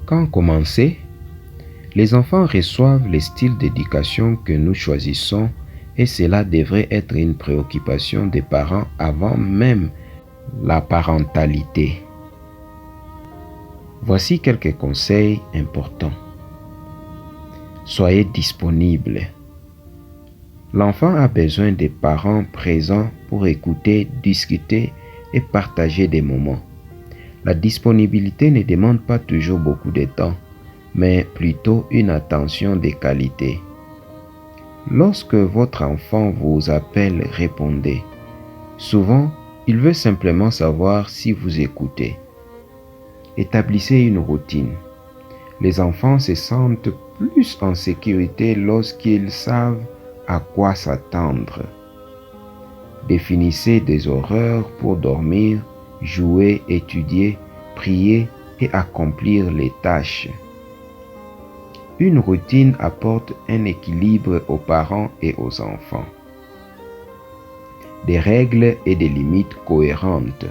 Quand commencer? Les enfants reçoivent les styles d'éducation que nous choisissons et cela devrait être une préoccupation des parents avant même la parentalité. Voici quelques conseils importants. Soyez disponible. L'enfant a besoin des parents présents pour écouter, discuter et partager des moments. La disponibilité ne demande pas toujours beaucoup de temps, mais plutôt une attention de qualité. Lorsque votre enfant vous appelle, répondez. Souvent, il veut simplement savoir si vous écoutez. Établissez une routine. Les enfants se sentent plus en sécurité lorsqu'ils savent à quoi s'attendre. Définissez des horaires pour dormir, jouer, étudier, prier et accomplir les tâches. Une routine apporte un équilibre aux parents et aux enfants. Des règles et des limites cohérentes.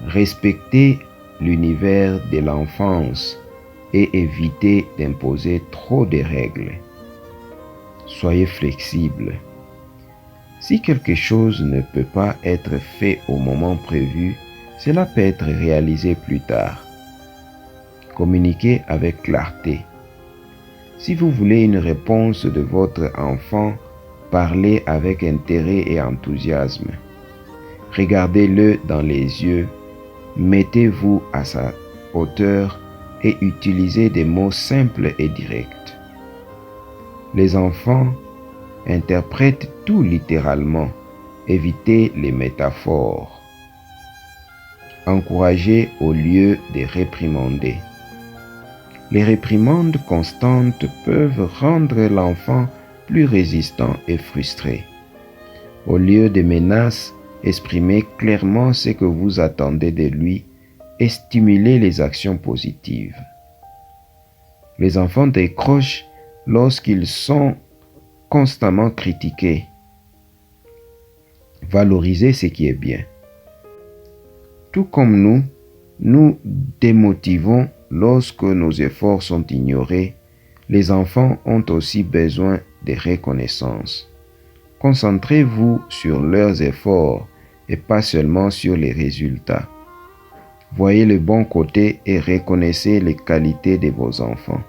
Respectez l'univers de l'enfance et évitez d'imposer trop de règles. Soyez flexible. Si quelque chose ne peut pas être fait au moment prévu, cela peut être réalisé plus tard. Communiquez avec clarté. Si vous voulez une réponse de votre enfant, parlez avec intérêt et enthousiasme. Regardez-le dans les yeux, mettez-vous à sa hauteur et utilisez des mots simples et directs. Les enfants interprètent tout littéralement. Évitez les métaphores. Encouragez au lieu de réprimander. Les réprimandes constantes peuvent rendre l'enfant plus résistant et frustré. Au lieu de menaces, exprimez clairement ce que vous attendez de lui et stimulez les actions positives. Les enfants décrochent lorsqu'ils sont constamment critiqués. Valorisez ce qui est bien. Tout comme nous démotivons lorsque nos efforts sont ignorés, les enfants ont aussi besoin de reconnaissance. Concentrez-vous sur leurs efforts et pas seulement sur les résultats. Voyez le bon côté et reconnaissez les qualités de vos enfants.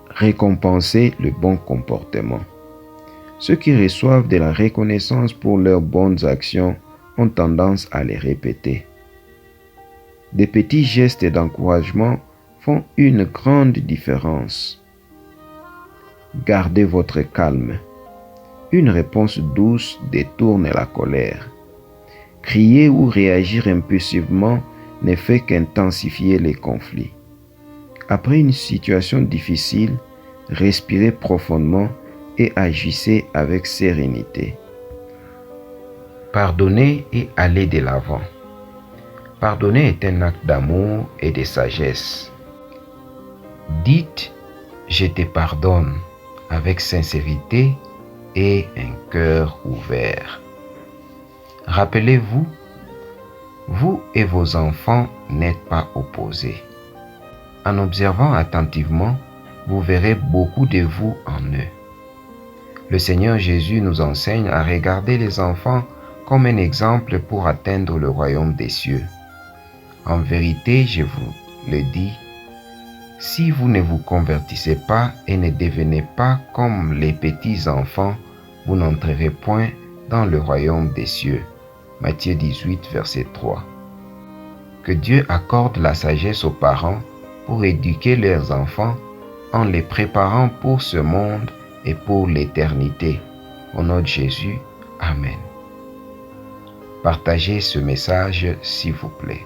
Récompensez le bon comportement. Ceux qui reçoivent de la reconnaissance pour leurs bonnes actions ont tendance à les répéter. Des petits gestes d'encouragement font une grande différence. Gardez votre calme. Une réponse douce détourne la colère. Crier ou réagir impulsivement ne fait qu'intensifier les conflits. Après une situation difficile, respirez profondément et agissez avec sérénité. Pardonnez et allez de l'avant. Pardonner est un acte d'amour et de sagesse. Dites « Je te pardonne » avec sincérité et un cœur ouvert. Rappelez-vous, vous et vos enfants n'êtes pas opposés. En observant attentivement, vous verrez beaucoup de vous en eux. Le Seigneur Jésus nous enseigne à regarder les enfants comme un exemple pour atteindre le royaume des cieux. En vérité, je vous le dis, si vous ne vous convertissez pas et ne devenez pas comme les petits enfants, vous n'entrerez point dans le royaume des cieux. Matthieu 18, verset 3. Que Dieu accorde la sagesse aux parents pour éduquer leurs enfants en les préparant pour ce monde et pour l'éternité. Au nom de Jésus, Amen. Partagez ce message s'il vous plaît.